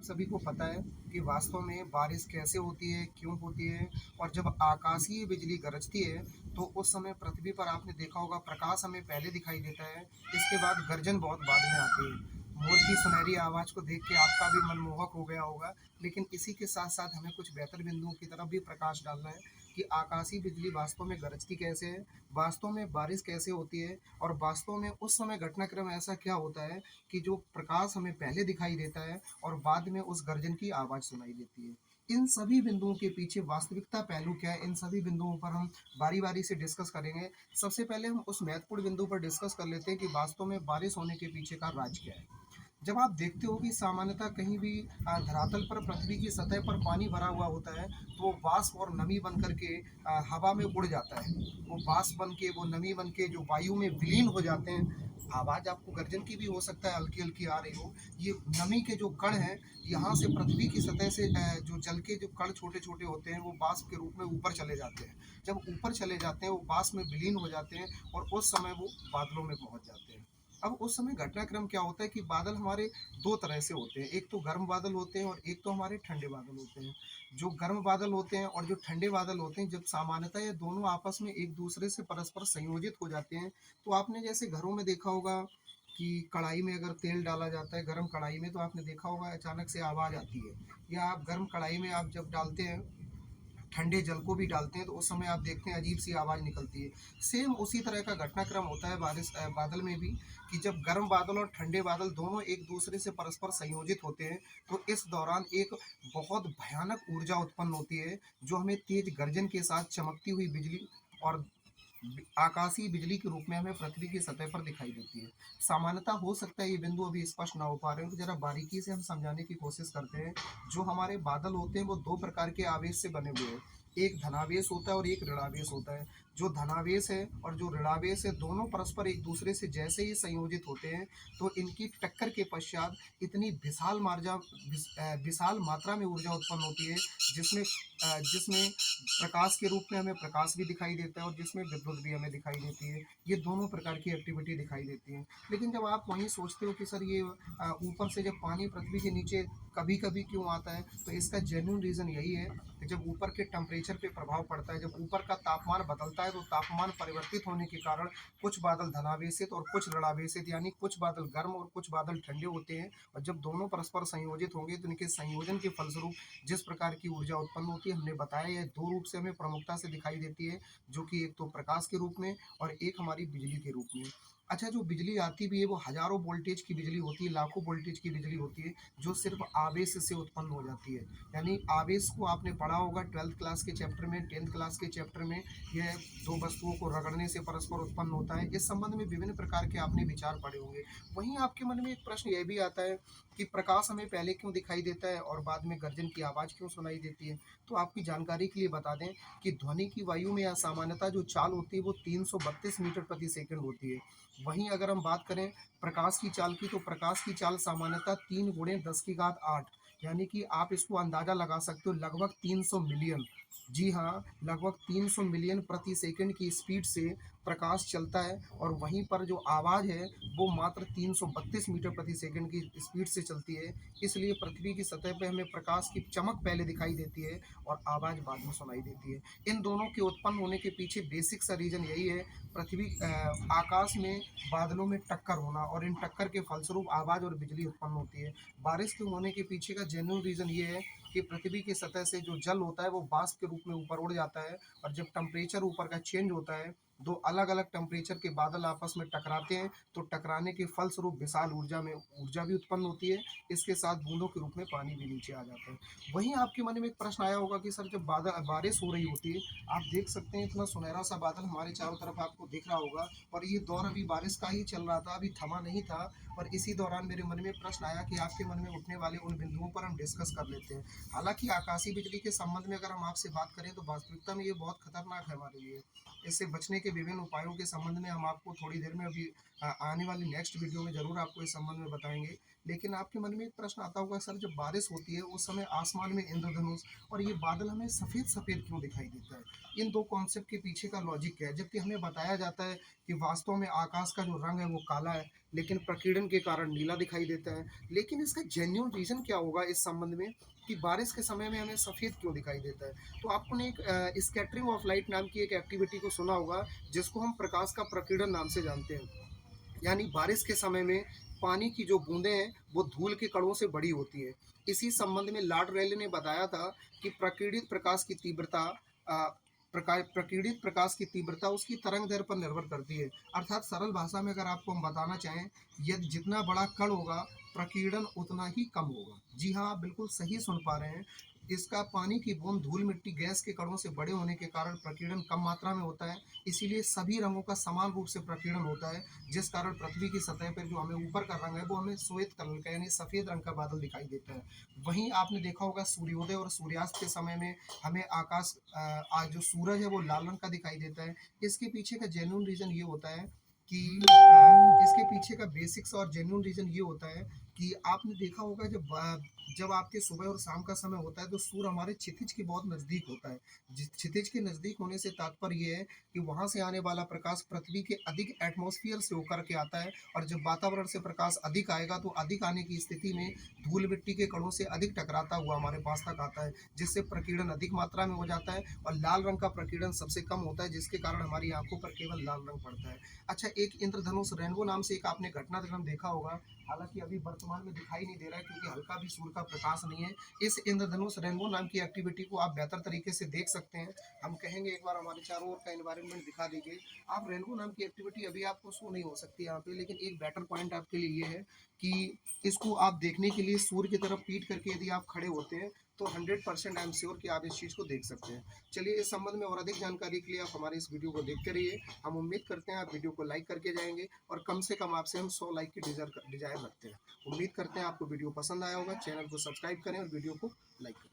सभी को पता है कि वास्तव में बारिश कैसे होती है, क्यों होती है और जब आकाशीय बिजली गरजती है, तो उस समय पृथ्वी पर आपने देखा होगा प्रकाश हमें पहले दिखाई देता है, इसके बाद गर्जन बहुत बाद में आती है। मोर की सुनहरी आवाज़ को देख के आपका भी मन मोहक हो गया होगा, लेकिन इसी के साथ-साथ हमें कुछ बेहतर बिंदुओं की तरफ भी प्रकाश डालना है कि आकाशीय बिजली वास्तव में गरजती कैसे है, वास्तव में बारिश कैसे होती है और वास्तव में उस समय घटनाक्रम ऐसा क्या होता है कि जो प्रकाश हमें पहले दिखाई देता है और बाद में उस गर्जन की आवाज़ सुनाई देती है। इन सभी बिंदुओं के पीछे वास्तविकता पहलू क्या है, इन सभी बिंदुओं पर हम बारी-बारी से डिस्कस करेंगे। सबसे पहले हम उस महत्वपूर्ण बिंदु पर डिस्कस कर लेते हैं कि वास्तव में बारिश होने के पीछे का राज क्या है। जब आप देखते हो कि सामान्यतः कहीं भी धरातल पर पृथ्वी की सतह पर पानी भरा हुआ होता है, तो वो वाष्प और नमी बन करके हवा में उड़ जाता है। वो वाष्प बन के, वो नमी बन के जो वायु में विलीन हो जाते हैं। आवाज़ आपको गर्जन की भी हो सकता है, हल्की-हल्की आ रही हो। ये नमी के जो कण हैं, यहाँ से पृथ्वी की सतह से जो जल के जो कण छोटे-छोटे होते हैं, वो वाष्प के रूप में ऊपर चले जाते हैं। जब ऊपर चले जाते हैं, वो वाष्प में विलीन हो जाते हैं और उस समय वो बादलों में पहुँच जाते हैं। अब उस समय घटनाक्रम क्या होता है कि बादल हमारे 2 तरह से होते हैं, एक तो गर्म बादल होते हैं और एक तो हमारे ठंडे बादल होते हैं। जो गर्म बादल होते हैं और जो ठंडे बादल होते हैं, जब सामान्यतः ये दोनों आपस में एक-दूसरे से परस्पर संयोजित हो जाते हैं, तो आपने जैसे घरों में देखा होगा कि कढ़ाई में अगर तेल डाला जाता है, गरम कढ़ाई में, तो आपने देखा होगा अचानक से आवाज़ आती है या आप गर्म कढ़ाई में आप जब डालते हैं ठंडे जल को भी डालते हैं तो उस समय आप देखते हैं अजीब सी आवाज़ निकलती है। सेम उसी तरह का घटनाक्रम होता है बादल में भी कि जब गर्म बादल और ठंडे बादल दोनों एक दूसरे से परस्पर संयोजित होते हैं, तो इस दौरान एक बहुत भयानक ऊर्जा उत्पन्न होती है, जो हमें तेज गर्जन के साथ चमकती हुई बिजली और आकाशीय बिजली के रूप में हमें पृथ्वी की सतह पर दिखाई देती है। सामान्यतः हो सकता है ये बिंदु अभी स्पष्ट ना हो पा रहे हो, तो जरा बारीकी से हम समझाने की कोशिश करते हैं। जो हमारे बादल होते हैं वो 2 प्रकार के आवेश से बने हुए हैं। एक धनावेश होता है और एक ऋणावेश होता है। जो धनावेश है और जो ऋणावेश है, दोनों परस्पर एक दूसरे से जैसे ही संयोजित होते हैं, तो इनकी टक्कर के पश्चात इतनी विशाल मात्रा में ऊर्जा उत्पन्न होती है, जिसमें प्रकाश के रूप में हमें प्रकाश भी दिखाई देता है और जिसमें विद्युत भी हमें दिखाई देती है। ये दोनों प्रकार की एक्टिविटी दिखाई देती है। लेकिन जब आप वहीं सोचते हो कि सर ये ऊपर से जब पानी पृथ्वी के नीचे कभी-कभी क्यों आता है, तो इसका जेन्युइन रीज़न यही है कि जब ऊपर के टेम्परेचर पे प्रभाव पड़ता है, जब ऊपर का तापमान बदलता है, तो तापमान परिवर्तित होने के कारण कुछ बादल धनावेशित और कुछ ऋणावेशित, यानी कुछ बादल गर्म और कुछ बादल ठंडे होते हैं और जब दोनों परस्पर संयोजित होंगे, तो इनके संयोजन के फलस्वरूप जिस प्रकार की ऊर्जा उत्पन्न होती है, हमने बताया यह 2 रूप से हमें प्रमुखता से दिखाई देती है, जो कि एक तो प्रकाश के रूप में और एक हमारी बिजली के रूप में। अच्छा, जो बिजली आती भी है वो हज़ारों वोल्टेज की बिजली होती है, लाखों वोल्टेज की बिजली होती है, जो सिर्फ़ आवेश से उत्पन्न हो जाती है। यानी आवेश को आपने पढ़ा होगा 12th क्लास के चैप्टर में, 10th क्लास के चैप्टर में, यह 2 वस्तुओं को रगड़ने से परस्पर उत्पन्न होता है। इस संबंध में विभिन्न प्रकार के आपने विचार पढ़े होंगे। वहीं आपके मन में एक प्रश्न यह भी आता है कि प्रकाश हमें पहले क्यों दिखाई देता है और बाद में गर्जन की आवाज़ क्यों सुनाई देती है? तो आपकी जानकारी के लिए बता दें कि ध्वनि की वायु में या सामान्यतः जो चाल होती है वो 332 मीटर प्रति सेकंड होती है। वहीं अगर हम बात करें प्रकाश की चाल की, तो प्रकाश की चाल सामान्यतः 3 गुणे 10 की घात 8, यानी कि आप इसको अंदाज़ा लगा सकते हो लगभग 300 मिलियन। जी हाँ, लगभग 300 मिलियन प्रति सेकंड की स्पीड से प्रकाश चलता है और वहीं पर जो आवाज़ है वो मात्र 332 मीटर प्रति सेकंड की स्पीड से चलती है। इसलिए पृथ्वी की सतह पे हमें प्रकाश की चमक पहले दिखाई देती है और आवाज़ बाद में सुनाई देती है। इन दोनों के उत्पन्न होने के पीछे बेसिक सा रीज़न यही है, आकाश में बादलों में टक्कर होना और इन टक्कर के फलस्वरूप आवाज़ और बिजली उत्पन्न होती है। बारिश के होने के पीछे का जेन्युइन रीज़न ये है कि पृथ्वी की सतह से जो जल होता है वो वाष्प के रूप में ऊपर उड़ जाता है और जब टेम्परेचर ऊपर का चेंज होता है, 2 अलग-अलग टेम्परेचर के बादल आपस में टकराते हैं, तो टकराने के फलस्वरूप विशाल ऊर्जा भी उत्पन्न होती है, इसके साथ बूँदों के रूप में पानी भी नीचे आ जाता है। वहीं आपके मन में एक प्रश्न आया होगा कि सर जब बारिश हो रही होती है, आप देख सकते हैं इतना सुनहरा सा बादल हमारे चारों तरफ आपको दिख रहा होगा और ये दौर अभी बारिश का ही चल रहा था, अभी थमा नहीं था और इसी दौरान मेरे मन में प्रश्न आया कि आपके मन में उठने वाले उन बिंदुओं पर हम डिस्कस कर लेते हैं। हालाँकि आकाशीय बिजली के संबंध में अगर हम आपसे बात करें तो वास्तविकता में ये बहुत खतरनाक है हमारे लिए। इससे बचने के विभिन्न उपायों के संबंध में हम आपको थोड़ी देर में अभी आने वाली नेक्स्ट वीडियो में ज़रूर आपको इस संबंध में बताएँगे। लेकिन आपके मन में एक प्रश्न आता होगा, सर जब बारिश होती है उस समय आसमान में इंद्रधनुष और ये बादल हमें सफ़ेद सफ़ेद क्यों दिखाई देता है? इन दो कॉन्सेप्ट के पीछे का लॉजिक क्या है? जबकि हमें बताया जाता है कि वास्तव में आकाश का जो रंग है वो काला है, लेकिन प्रकीर्णन के कारण नीला दिखाई देता है। लेकिन इसका जेन्युइन रीज़न क्या होगा इस संबंध में कि बारिश के समय में हमें सफ़ेद क्यों दिखाई देता है? तो आपने एक स्कैटरिंग ऑफ लाइट नाम की एक एक्टिविटी को सुना होगा, जिसको हम प्रकाश का प्रकीर्णन नाम से जानते हैं। यानी बारिश के समय में पानी की जो बूंदें हैं वो धूल के कणों से बड़ी होती है। इसी संबंध में लॉर्ड रेले ने बताया था कि प्रकीर्णित प्रकाश की तीव्रता उसकी तरंग दैर्घ्य पर निर्भर करती है। अर्थात सरल भाषा में अगर आपको हम बताना चाहें, यदि जितना बड़ा कण होगा प्रकीर्णन उतना ही कम होगा। जी हाँ, आप बिल्कुल सही सुन पा रहे हैं। इसका पानी की बूंद धूल मिट्टी गैस के कणों से बड़े होने के कारण प्रकीर्णन कम मात्रा में होता है। इसीलिए सभी रंगों का समान रूप से प्रकीर्णन होता है, जिस कारण पृथ्वी की सतह पर जो हमें ऊपर का रंग है वो हमें श्वेत कलर का यानी सफ़ेद रंग का बादल दिखाई देता है। वहीं आपने देखा होगा सूर्योदय और सूर्यास्त के समय में हमें आकाश आज जो सूरज है वो लाल रंग का दिखाई देता है। इसके पीछे का जेन्युइन रीज़न ये होता है कि इसके पीछे का बेसिक्स और जेन्युइन रीज़न ये होता है कि आपने देखा होगा जब आपके सुबह और शाम का समय होता है तो सूर्य हमारे क्षितिज के बहुत नज़दीक होता है। क्षितिज के नज़दीक होने से तात्पर्य ये है कि वहाँ से आने वाला प्रकाश पृथ्वी के अधिक एटमॉस्फेयर से होकर के आता है, और जब वातावरण से प्रकाश अधिक आएगा तो अधिक आने की स्थिति में धूल मिट्टी के कणों से अधिक टकराता हुआ हमारे पास तक आता है, जिससे प्रकीर्णन अधिक मात्रा में हो जाता है और लाल रंग का प्रकीर्णन सबसे कम होता है, जिसके कारण हमारी आंखों पर केवल लाल रंग पड़ता है। अच्छा, एक इंद्रधनुष रेनबो नाम से एक आपने घटनाक्रम देखा होगा, हालांकि अभी वर्तमान में दिखाई नहीं दे रहा है क्योंकि हल्का भी सूर्य का प्रकाश नहीं है। इस इंद्रधनुष रेनबो नाम की एक्टिविटी को आप बेहतर तरीके से देख सकते हैं। हम कहेंगे एक बार हमारे चारों ओर का एनवायरनमेंट दिखा दीजिए। आप रेनबो नाम की एक्टिविटी अभी आपको शो नहीं हो सकती यहाँ पे, लेकिन एक बेटर पॉइंट आपके लिए ये है कि इसको आप देखने के लिए सूर्य की तरफ पीट करके यदि आप खड़े होते हैं तो 100% आई एम श्योर कि आप इस चीज़ को देख सकते हैं। चलिए, इस संबंध में और अधिक जानकारी के लिए आप हमारे इस वीडियो को देखते रहिए। हम उम्मीद करते हैं आप वीडियो को लाइक करके जाएंगे, और कम से कम आपसे हम 100 लाइक की डिजायर रखते हैं। उम्मीद करते हैं आपको वीडियो पसंद आया होगा। चैनल को सब्सक्राइब करें और वीडियो को लाइक करें।